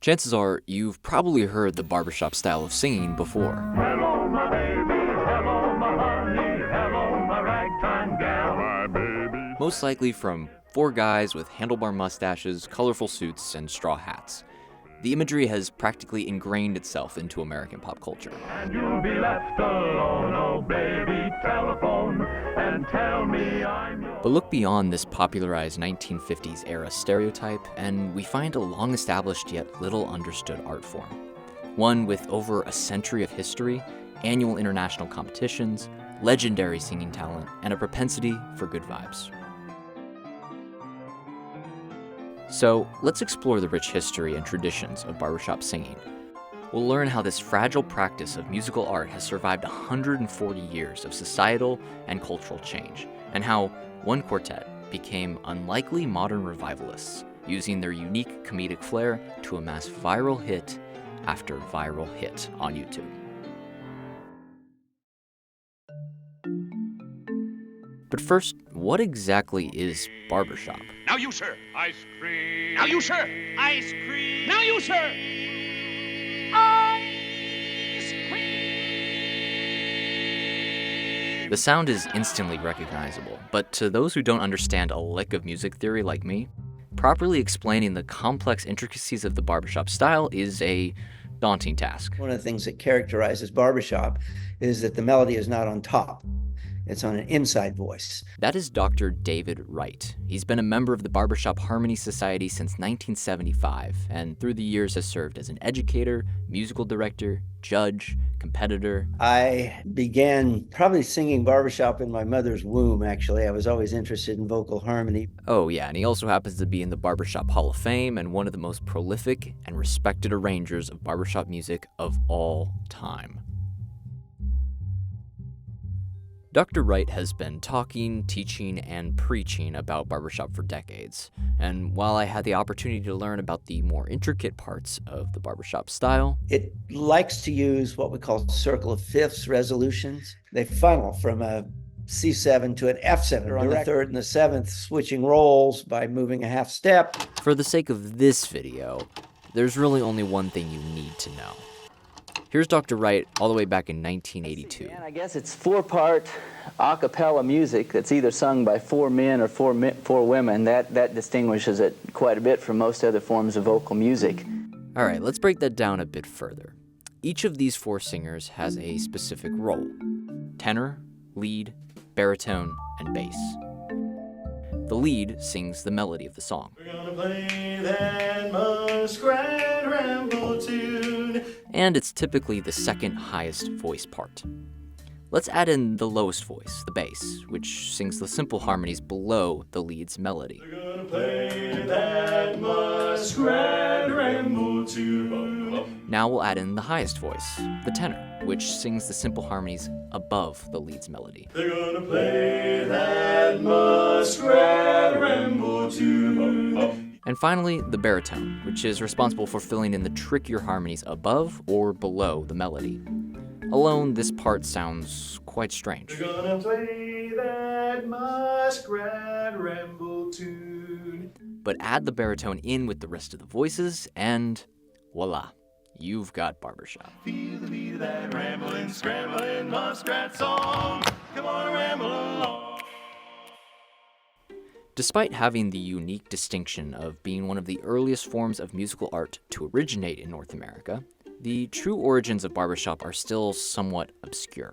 Chances are you've probably heard the barbershop style of singing before. Hello, my baby. Hello, my honey. Hello, my ragtime gal. My baby. Most likely from four guys with handlebar mustaches, colorful suits, and straw hats. The imagery has practically ingrained itself into American pop culture. And you'll be left alone, oh baby, telephone and tell me I'm yours. But look beyond this popularized 1950s era stereotype, and we find a long-established yet little understood art form. One with over a century of history, annual international competitions, legendary singing talent, and a propensity for good vibes. So let's explore the rich history and traditions of barbershop singing. We'll learn how this fragile practice of musical art has survived 140 years of societal and cultural change, and how one quartet became unlikely modern revivalists, using their unique comedic flair to amass viral hit after viral hit on YouTube. But first, what exactly is barbershop? Now you, sir. Ice cream. Now you, sir. Ice cream. Now you, sir. Ice cream. The sound is instantly recognizable, but to those who don't understand a lick of music theory like me, properly explaining the complex intricacies of the barbershop style is a daunting task. One of the things that characterizes barbershop is that the melody is not on top. It's on an inside voice. That is Dr. David Wright. He's been a member of the Barbershop Harmony Society since 1975, and through the years has served as an educator, musical director, judge, competitor. I began probably singing barbershop in my mother's womb, actually. I was always interested in vocal harmony. Oh yeah, and he also happens to be in the Barbershop Hall of Fame and one of the most prolific and respected arrangers of barbershop music of all time. Dr. Wright has been talking, teaching, and preaching about barbershop for decades, and while I had the opportunity to learn about the more intricate parts of the barbershop style, it likes to use what we call circle of fifths resolutions. They funnel from a C7 to an F7 on the third and the seventh, switching roles by moving a half step. For the sake of this video, there's really only one thing you need to know. Here's Dr. Wright all the way back in 1982. And I guess it's four-part a cappella music that's either sung by four men or four women. That distinguishes it quite a bit from most other forms of vocal music. All right, let's break that down a bit further. Each of these four singers has a specific role: tenor, lead, baritone, and bass. The lead sings the melody of the song. We're gonna play that muskrat ramble tune. And it's typically the second highest voice part. Let's add in the lowest voice, the bass, which sings the simple harmonies below the lead's melody. We're gonna play that muskrat ramble tune. Now we'll add in the highest voice, the tenor, which sings the simple harmonies above the lead's melody. They're gonna play that muskrat ramble tune. And finally, the baritone, which is responsible for filling in the trickier harmonies above or below the melody. Alone, this part sounds quite strange. We're gonna play that muskrat ramble tune. But add the baritone in with the rest of the voices, and voila, you've got barbershop. Feel the beat of that rambling, scrambling muskrat song. Come on, ramble along. Despite having the unique distinction of being one of the earliest forms of musical art to originate in North America, the true origins of barbershop are still somewhat obscure.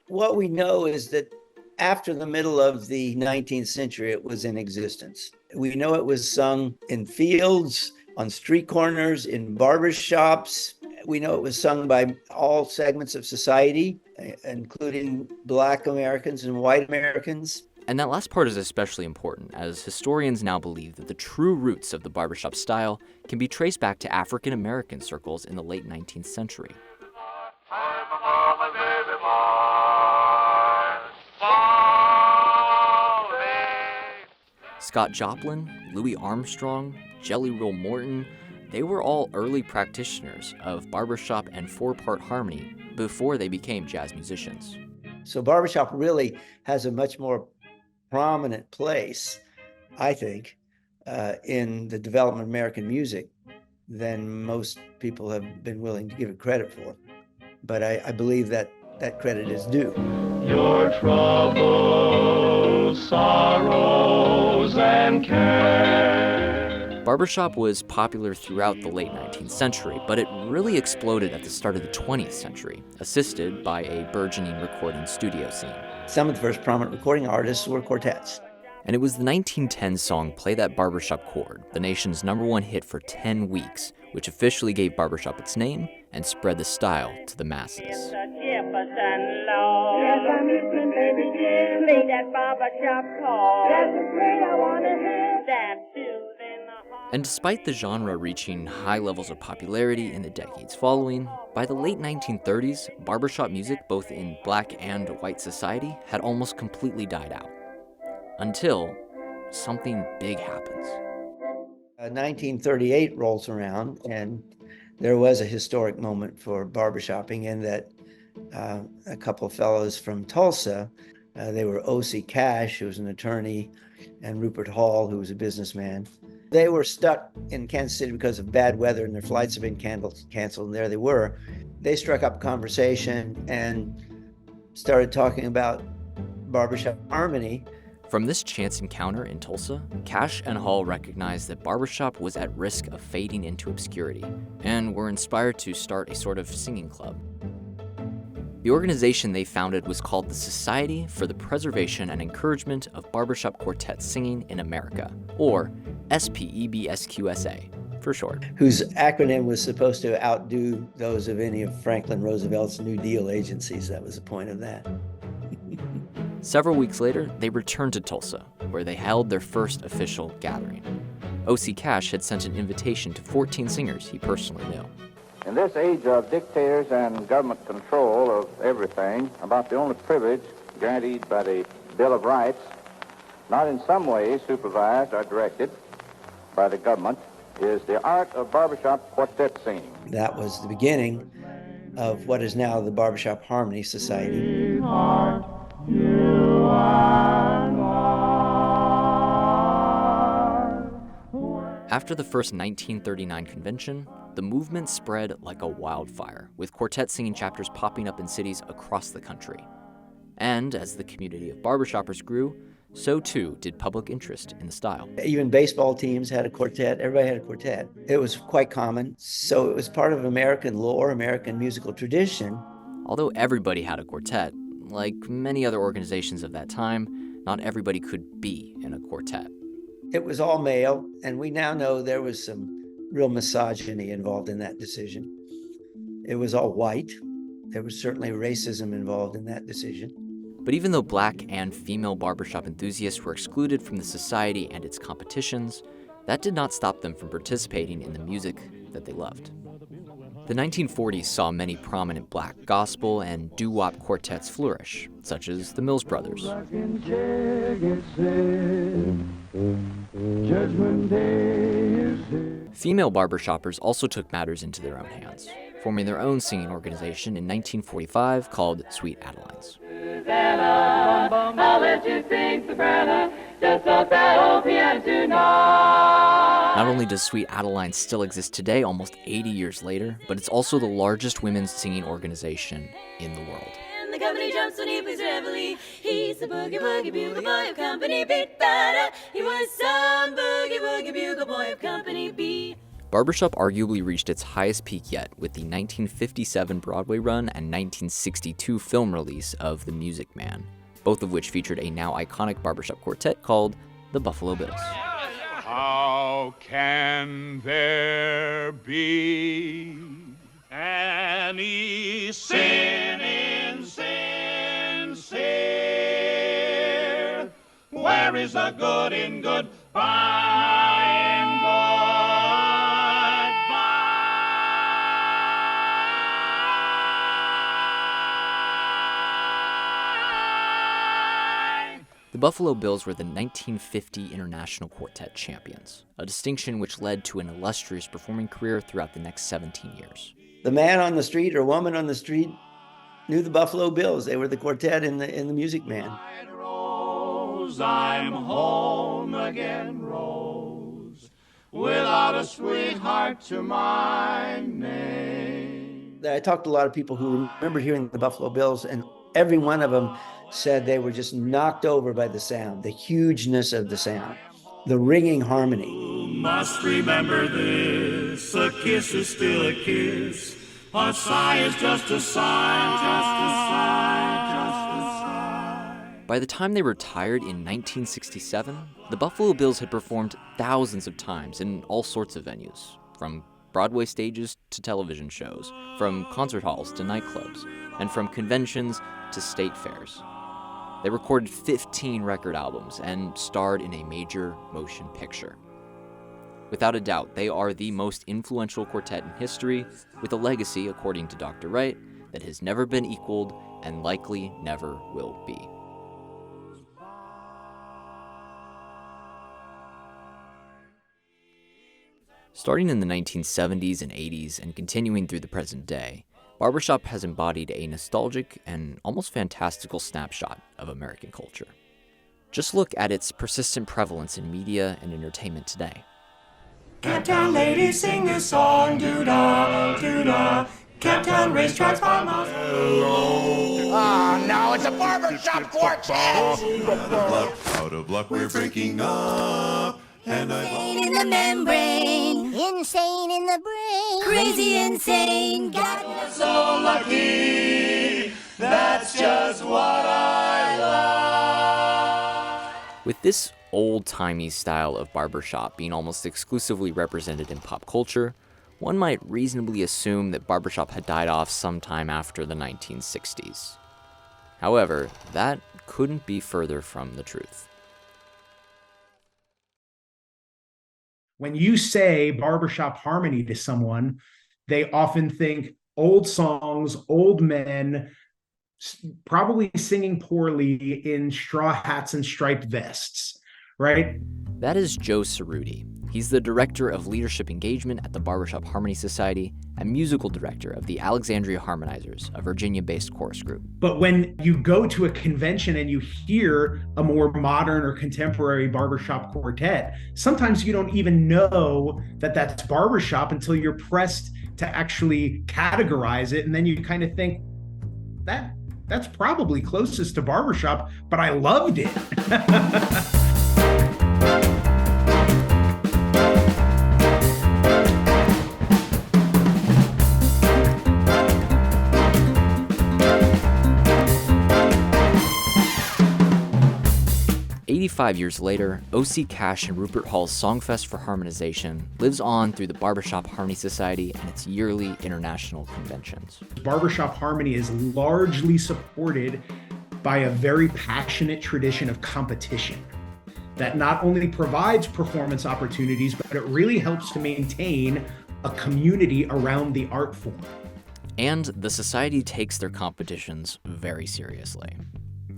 What we know is that after the middle of the 19th century, it was in existence. We know it was sung in fields, on street corners, in barbershops. We know it was sung by all segments of society, including Black Americans and white Americans. And that last part is especially important, as historians now believe that the true roots of the barbershop style can be traced back to African American circles in the late 19th century. Scott Joplin, Louis Armstrong, Jelly Roll Morton, they were all early practitioners of barbershop and four-part harmony before they became jazz musicians. So barbershop really has a much more prominent place, I think, in the development of American music than most people have been willing to give it credit for. But I believe that that credit is due. Your troubles, sorrows, and care. Barbershop was popular throughout the late 19th century, but it really exploded at the start of the 20th century, assisted by a burgeoning recording studio scene. Some of the first prominent recording artists were quartets. And it was the 1910 song Play That Barbershop Chord, the nation's #1 hit for 10 weeks, which officially gave barbershop its name and spread the style to the masses. Yes, I'm listening, baby, yeah. Play that barbershop call. That's the play I want to hear. That soothing the heart. And despite the genre reaching high levels of popularity in the decades following, by the late 1930s, barbershop music, both in black and white society, had almost completely died out. Until something big happens. 1938 rolls around, and there was a historic moment for barbershopping in that a couple of fellows from Tulsa, they were O.C. Cash, who was an attorney, and Rupert Hall, who was a businessman. They were stuck in Kansas City because of bad weather, and their flights had been canceled, and there they were. They struck up a conversation and started talking about barbershop harmony. From this chance encounter in Tulsa, Cash and Hall recognized that barbershop was at risk of fading into obscurity, and were inspired to start a sort of singing club. The organization they founded was called the Society for the Preservation and Encouragement of Barbershop Quartet Singing in America, or SPEBSQSA for short. Whose acronym was supposed to outdo those of any of Franklin Roosevelt's New Deal agencies. That was the point of that. Several weeks later, they returned to Tulsa, where they held their first official gathering. O.C. Cash had sent an invitation to 14 singers he personally knew. In this age of dictators and government control of everything, about the only privilege guaranteed by the Bill of Rights, not in some way supervised or directed by the government, is the art of barbershop quartet singing. That was the beginning of what is now the Barbershop Harmony Society. After the first 1939 convention, the movement spread like a wildfire, with quartet singing chapters popping up in cities across the country. And as the community of barbershoppers grew, so too did public interest in the style. Even baseball teams had a quartet. Everybody had a quartet. It was quite common. So it was part of American lore, American musical tradition. Although everybody had a quartet, like many other organizations of that time, not everybody could be in a quartet. It was all male, and we now know there was some real misogyny involved in that decision. It was all white. There was certainly racism involved in that decision. But even though black and female barbershop enthusiasts were excluded from the society and its competitions, that did not stop them from participating in the music that they loved. The 1940s saw many prominent black gospel and doo-wop quartets flourish, such as the Mills Brothers. Female barbershoppers also took matters into their own hands, forming their own singing organization in 1945 called Sweet Adelines. I'll let you sing, soprano, just off that old piano tonight. Not only does Sweet Adeline still exist today, almost 80 years later, but it's also the largest women's singing organization in the world. And the company jumps when he plays reveille. He's the boogie woogie bugle boy of Company B. He was some boogie woogie bugle boy of Company B. Barbershop arguably reached its highest peak yet with the 1957 Broadway run and 1962 film release of The Music Man, both of which featured a now iconic barbershop quartet called the Buffalo Bills. How can there be any sin insincere? Where is the good in good by and goodbye? The Buffalo Bills were the 1950 International Quartet champions, a distinction which led to an illustrious performing career throughout the next 17 years. The man on the street or woman on the street knew the Buffalo Bills. They were the quartet in the Music Man. Rose, I'm home again, Rose. without a sweetheart to my name. I talked to a lot of people who remembered hearing the Buffalo Bills, and every one of them said they were just knocked over by the sound, the hugeness of the sound, the ringing harmony. You must remember this, a kiss is still a kiss, a sigh is just a sigh, just a sigh, just a sigh. By the time they retired in 1967, the Buffalo Bills had performed thousands of times in all sorts of venues, from Broadway stages to television shows, from concert halls to nightclubs, and from conventions to state fairs. They recorded 15 record albums and starred in a major motion picture. Without a doubt, they are the most influential quartet in history, with a legacy, according to Dr. Wright, that has never been equaled and likely never will be. Starting in the 1970s and 80s and continuing through the present day, Barbershop has embodied a nostalgic and almost fantastical snapshot of American culture. Just look at its persistent prevalence in media and entertainment today. Camptown ladies sing this song, doo-dah, doo-dah. Camptown racetracks by miles. Oh, no, it's a Barbershop Quartet! Out of luck, we're breaking up. And Insane in the membrane, insane in the brain, crazy insane, got so lucky. That's just what I love. With this old-timey style of barbershop being almost exclusively represented in pop culture, one might reasonably assume that barbershop had died off sometime after the 1960s. However, that couldn't be further from the truth. When you say barbershop harmony to someone, they often think old songs, old men, probably singing poorly in straw hats and striped vests, right? That is Joe Cerutti. He's the Director of Leadership Engagement at the Barbershop Harmony Society and Musical Director of the Alexandria Harmonizers, a Virginia-based chorus group. But when you go to a convention and you hear a more modern or contemporary barbershop quartet, sometimes you don't even know that that's barbershop until you're pressed to actually categorize it. And then you kind of think, that's probably closest to barbershop, but I loved it. 85 years later, O.C. Cash and Rupert Hall's Songfest for Harmonization lives on through the Barbershop Harmony Society and its yearly international conventions. Barbershop Harmony is largely supported by a very passionate tradition of competition that not only provides performance opportunities, but it really helps to maintain a community around the art form. And the society takes their competitions very seriously.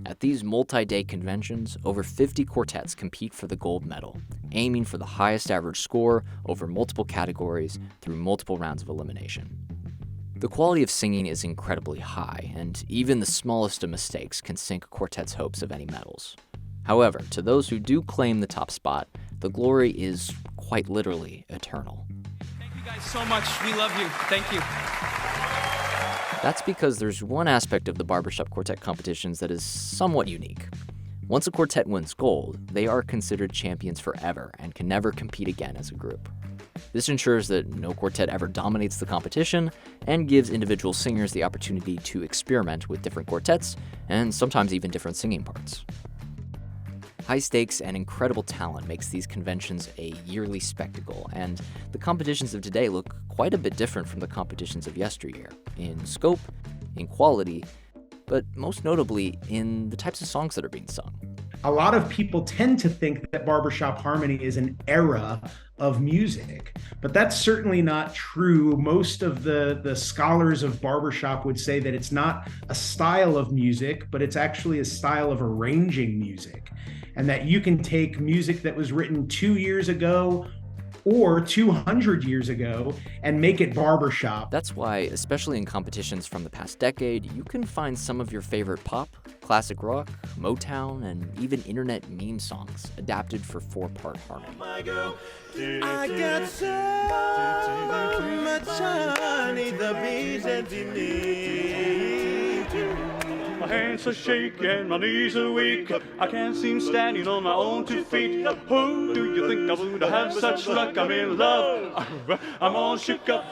At these multi-day conventions, over 50 quartets compete for the gold medal, aiming for the highest average score over multiple categories through multiple rounds of elimination. The quality of singing is incredibly high, and even the smallest of mistakes can sink a quartet's hopes of any medals. However, to those who do claim the top spot, the glory is quite literally eternal. Thank you guys so much. We love you. Thank you. That's because there's one aspect of the Barbershop Quartet competitions that is somewhat unique. Once a quartet wins gold, they are considered champions forever and can never compete again as a group. This ensures that no quartet ever dominates the competition and gives individual singers the opportunity to experiment with different quartets and sometimes even different singing parts. High stakes and incredible talent makes these conventions a yearly spectacle, and the competitions of today look quite a bit different from the competitions of yesteryear, in scope, in quality, but most notably in the types of songs that are being sung. A lot of people tend to think that barbershop harmony is an era of music, but that's certainly not true. Most of the scholars of barbershop would say that it's not a style of music, but it's actually a style of arranging music. And that you can take music that was written 2 years ago or 200 years ago and make it barbershop. That's why, especially in competitions from the past decade, you can find some of your favorite pop, classic rock, Motown, and even internet meme songs adapted for 4-part harmony. I got so much honey, the bees and My hands are shaking, my knees are weak. I can't seem standing on my own 2 feet. Who do you think I would have such luck? I'm in love. I'm all shook up.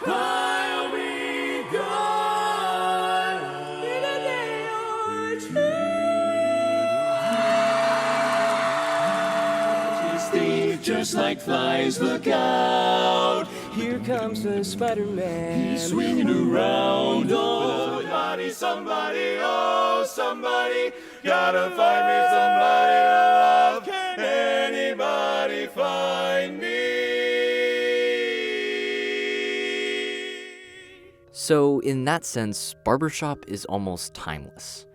I'll be gone in a day or two. These things just like flies, look out. Here comes the Spider-Man. He's swinging around. Oh, somebody, oh, somebody. Gotta find me somebody to love. Can anybody find me? So, in that sense, barbershop is almost timeless.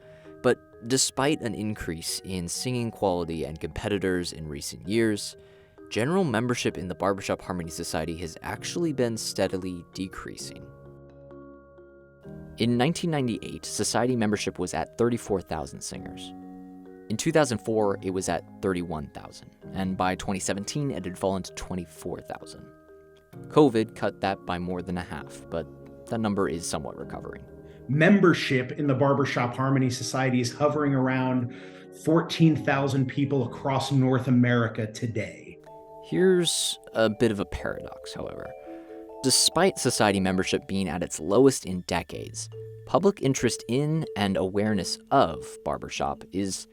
But despite an increase in singing quality and competitors in recent years, general membership in the Barbershop Harmony Society has actually been steadily decreasing. In 1998, society membership was at 34,000 singers. In 2004, it was at 31,000, and by 2017, it had fallen to 24,000. COVID cut that by more than a half, but that number is somewhat recovering. Membership in the Barbershop Harmony Society is hovering around 14,000 people across North America today. Here's a bit of a paradox, however. Despite society membership being at its lowest in decades, public interest in and awareness of barbershop is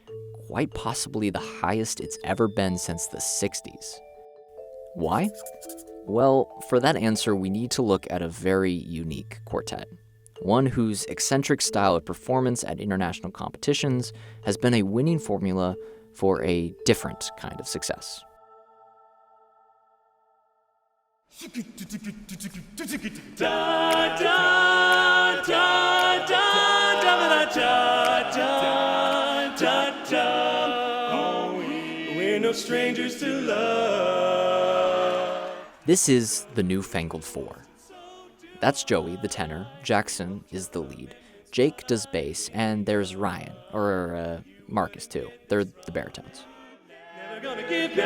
quite possibly the highest it's ever been since the 60s. Why? Well, for that answer, we need to look at a very unique quartet. One whose eccentric style of performance at international competitions has been a winning formula for a different kind of success. We're no strangers to love. This is the Newfangled Four. That's Joey, the tenor, Jackson is the lead, Jake does bass, and there's Ryan, or Marcus too. They're the baritones. Never gonna give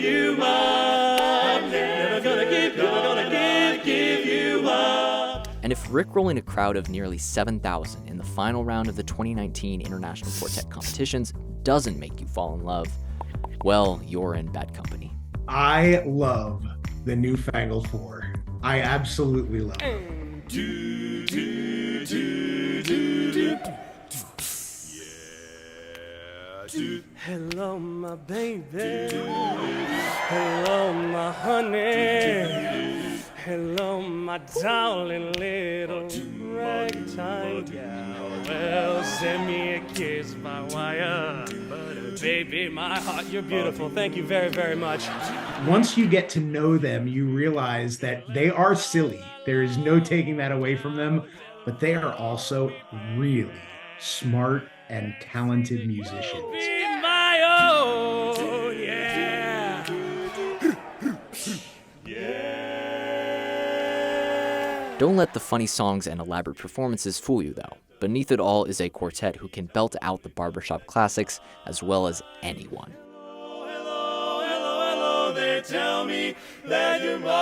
you up. Never gonna give you up. And if rickrolling a crowd of nearly 7,000 in the final round of the 2019 International Quartet competitions doesn't make you fall in love, well, you're in bad company. I love the Newfangled Four. I absolutely love it. Hello, my baby. Hello, my honey. Hello, my darling little ragtime gal. Well, send me a kiss by wire. But baby, my heart, you're beautiful. Thank you very, very much. Once you get to know them, you realize that they are silly. There is no taking that away from them, but they are also really smart and talented musicians. Be my own, yeah. Don't let the funny songs and elaborate performances fool you, though. Beneath it all is a quartet who can belt out the barbershop classics as well as anyone. Hello, they tell me that you're mine.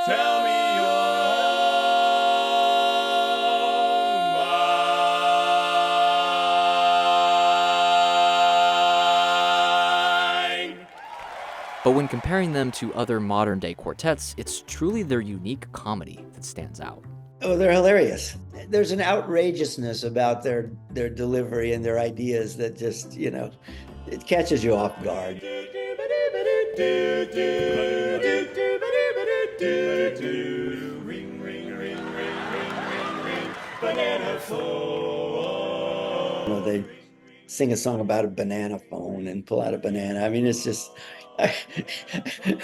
Tell me you're mine. But when comparing them to other modern-day quartets, it's truly their unique comedy that stands out. Oh, they're hilarious. There's an outrageousness about their delivery and their ideas that just, it catches you off guard. They sing a song about a banana phone and pull out a banana. I mean, it's just,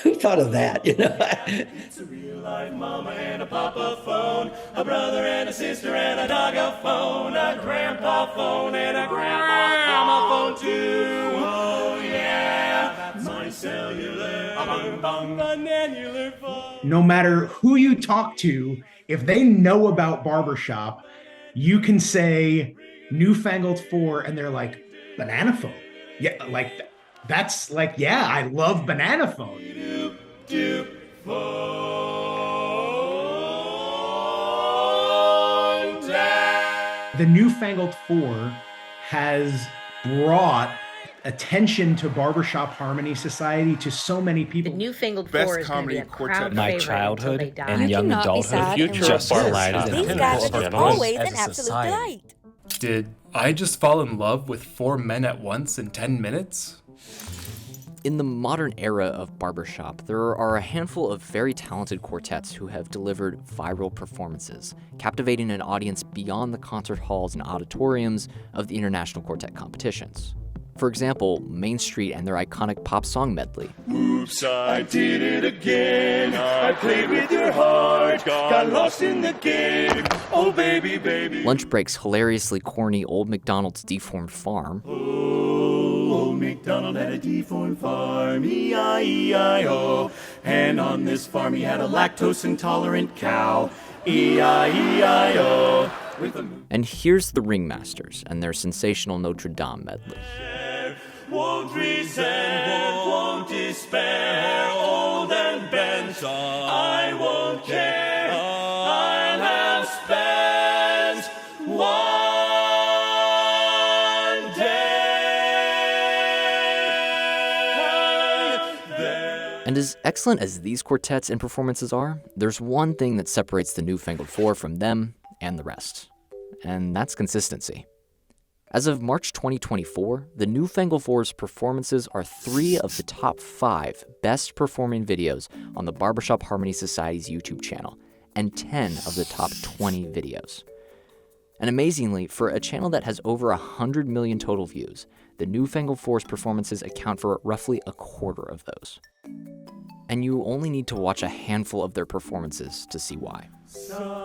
who thought of that, you know? It's a real life mama and a papa phone, a brother and a sister and a doggo phone, a grandpa phone and a grandma phone too. Oh yeah, that's my cellular, annular phone. No matter who you talk to, if they know about Barbershop, you can say Newfangled Four and they're like, banana phone. Yeah, like that's like, yeah, I love banana phone. The Newfangled Four has brought attention to Barbershop Harmony Society to so many people. The Newfangled Best Four is going to be comedy a quartet. crowd My favorite childhood until they die. and young adulthood just collided in These a guys are pinnacle just of always as an a absolute society. delight. Did I just fall in love with 4 men at once in 10 minutes? In the modern era of barbershop, there are a handful of very talented quartets who have delivered viral performances, captivating an audience beyond the concert halls and auditoriums of the international quartet competitions. For example, Main Street and their iconic pop song medley. Oops, I did it again. I played with your heart, got lost in the game. Oh, baby, baby. Lunch Break's hilariously corny Old MacDonald's Deformed Farm. Oh, old MacDonald had a deformed farm, E-I-E-I-O. And on this farm he had a lactose-intolerant cow, E-I-E-I-O. And here's the Ringmasters and their sensational Notre Dame medley. Won't resent, won't despair, old and bent, I won't care, I'll have spent one day. And as excellent as these quartets and performances are, there's one thing that separates the Newfangled Four from them and the rest, and that's consistency. As of March 2024, the Newfangled Four's performances are 3 of the top 5 best performing videos on the Barbershop Harmony Society's YouTube channel, and 10 of the top 20 videos. And amazingly, for a channel that has over 100 million total views, the Newfangled Four's performances account for roughly a quarter of those. And you only need to watch a handful of their performances to see why. Somebody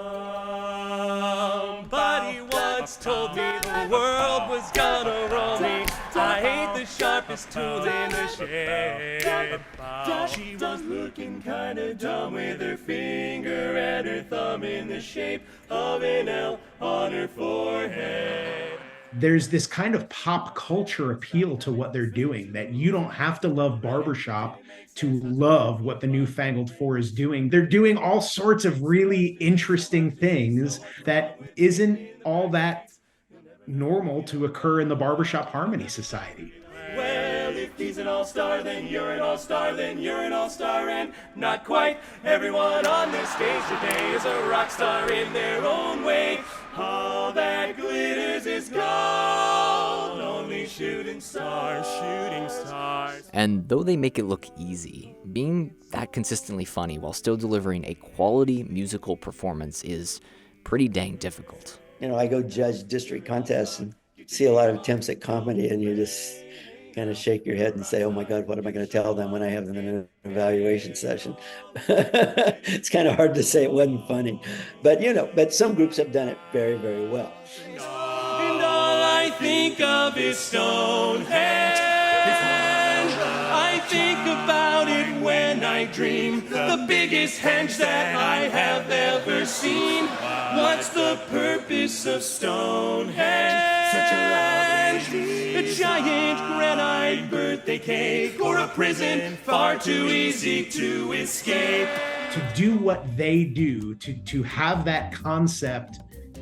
once told me the world was gonna roll me. I ain't the sharpest tool in the shed. She was looking kinda dumb with her finger and her thumb in the shape of an L on her forehead. There's this kind of pop culture appeal to what they're doing, that you don't have to love barbershop to love what the Newfangled Four is doing. They're doing all sorts of really interesting things that isn't all that normal to occur in the Barbershop Harmony Society. Well, if he's an all-star, then you're an all-star, then you're an all-star, and not quite. Everyone on this stage today is a rock star in their own way. All that glitters is gold, only shooting stars, shooting stars. And though they make it look easy, being that consistently funny while still delivering a quality musical performance is pretty dang difficult. You know, I go judge district contests and see a lot of attempts at comedy, and you just kind of shake your head and say, oh my God, what am I going to tell them when I have them in an evaluation session? It's kind of hard to say it wasn't funny. But, you know, but some groups have done it very, very well. And all I think of is Stonehenge. I think about it when I dream. The biggest henge that I have ever seen. What's the purpose of Stonehenge? Such a giant granite birthday cake, or a prison far too easy to escape. To do what they do, to have that concept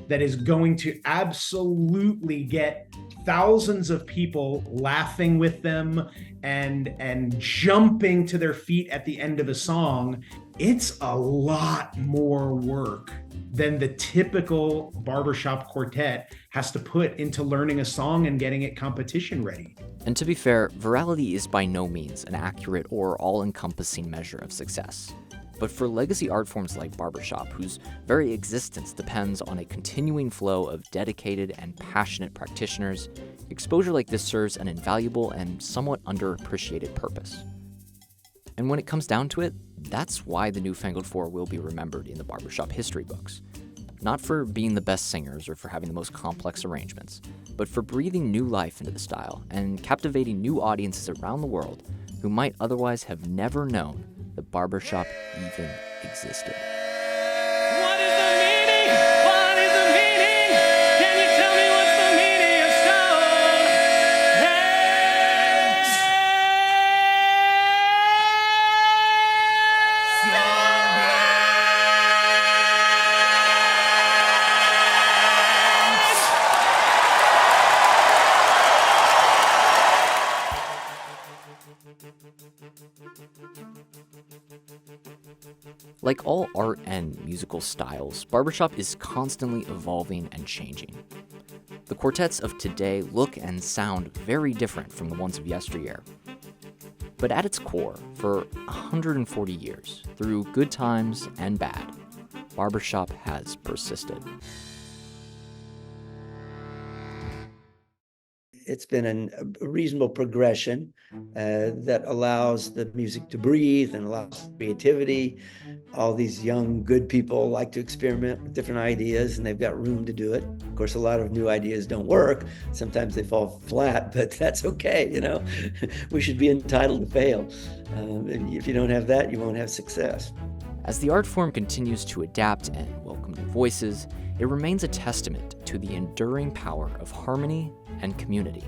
that is going to absolutely get thousands of people laughing with them and jumping to their feet at the end of a song, it's a lot more work than the typical barbershop quartet has to put into learning a song and getting it competition ready. And to be fair, virality is by no means an accurate or all-encompassing measure of success. But for legacy art forms like barbershop, whose very existence depends on a continuing flow of dedicated and passionate practitioners, exposure like this serves an invaluable and somewhat underappreciated purpose. And when it comes down to it, that's why the Newfangled Four will be remembered in the barbershop history books. Not for being the best singers or for having the most complex arrangements, but for breathing new life into the style and captivating new audiences around the world who might otherwise have never known that barbershop even existed. What is the meaning? What is the meaning? Can you tell me what's the meaning of stone? Like all art and musical styles, barbershop is constantly evolving and changing. The quartets of today look and sound very different from the ones of yesteryear. But at its core, for 140 years, through good times and bad, barbershop has persisted. It's been a reasonable progression that allows the music to breathe and allows creativity. All these young, good people like to experiment with different ideas, and they've got room to do it. Of course, a lot of new ideas don't work. Sometimes they fall flat, but that's okay, you know. We should be entitled to fail. If you don't have that, you won't have success. As the art form continues to adapt and welcome new voices, it remains a testament to the enduring power of harmony and community.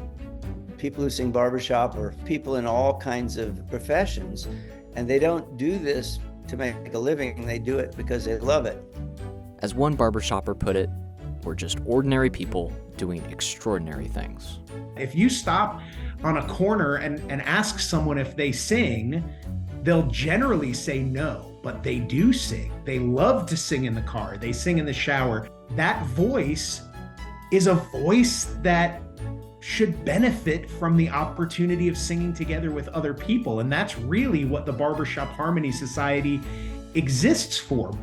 People who sing barbershop are people in all kinds of professions, and they don't do this to make a living. They do it because they love it. As one barbershopper put it, we're just ordinary people doing extraordinary things. If you stop on a corner and ask someone if they sing, they'll generally say no, but they do sing. They love to sing in the car. They sing in the shower. That voice is a voice that should benefit from the opportunity of singing together with other people. And that's really what the Barbershop Harmony Society exists for.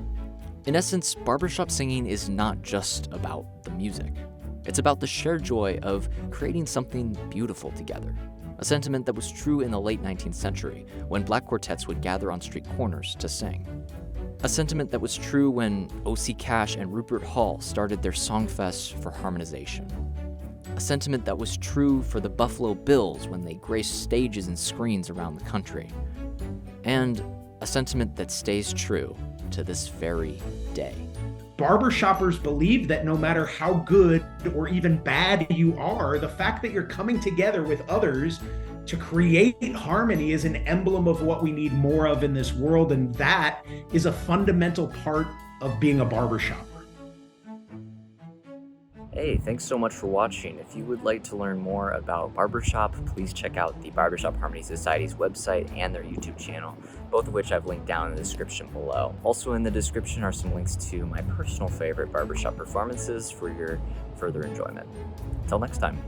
In essence, barbershop singing is not just about the music. It's about the shared joy of creating something beautiful together. A sentiment that was true in the late 19th century when black quartets would gather on street corners to sing. A sentiment that was true when O.C. Cash and Rupert Hall started their songfests for harmonization. A sentiment that was true for the Buffalo Bills when they graced stages and screens around the country. And a sentiment that stays true to this very day. Barbershoppers believe that no matter how good or even bad you are, the fact that you're coming together with others to create harmony is an emblem of what we need more of in this world, and that is a fundamental part of being a barbershopper. Hey, thanks so much for watching. If you would like to learn more about barbershop, please check out the Barbershop Harmony Society's website and their YouTube channel, both of which I've linked down in the description below. Also in the description are some links to my personal favorite barbershop performances for your further enjoyment. Until next time.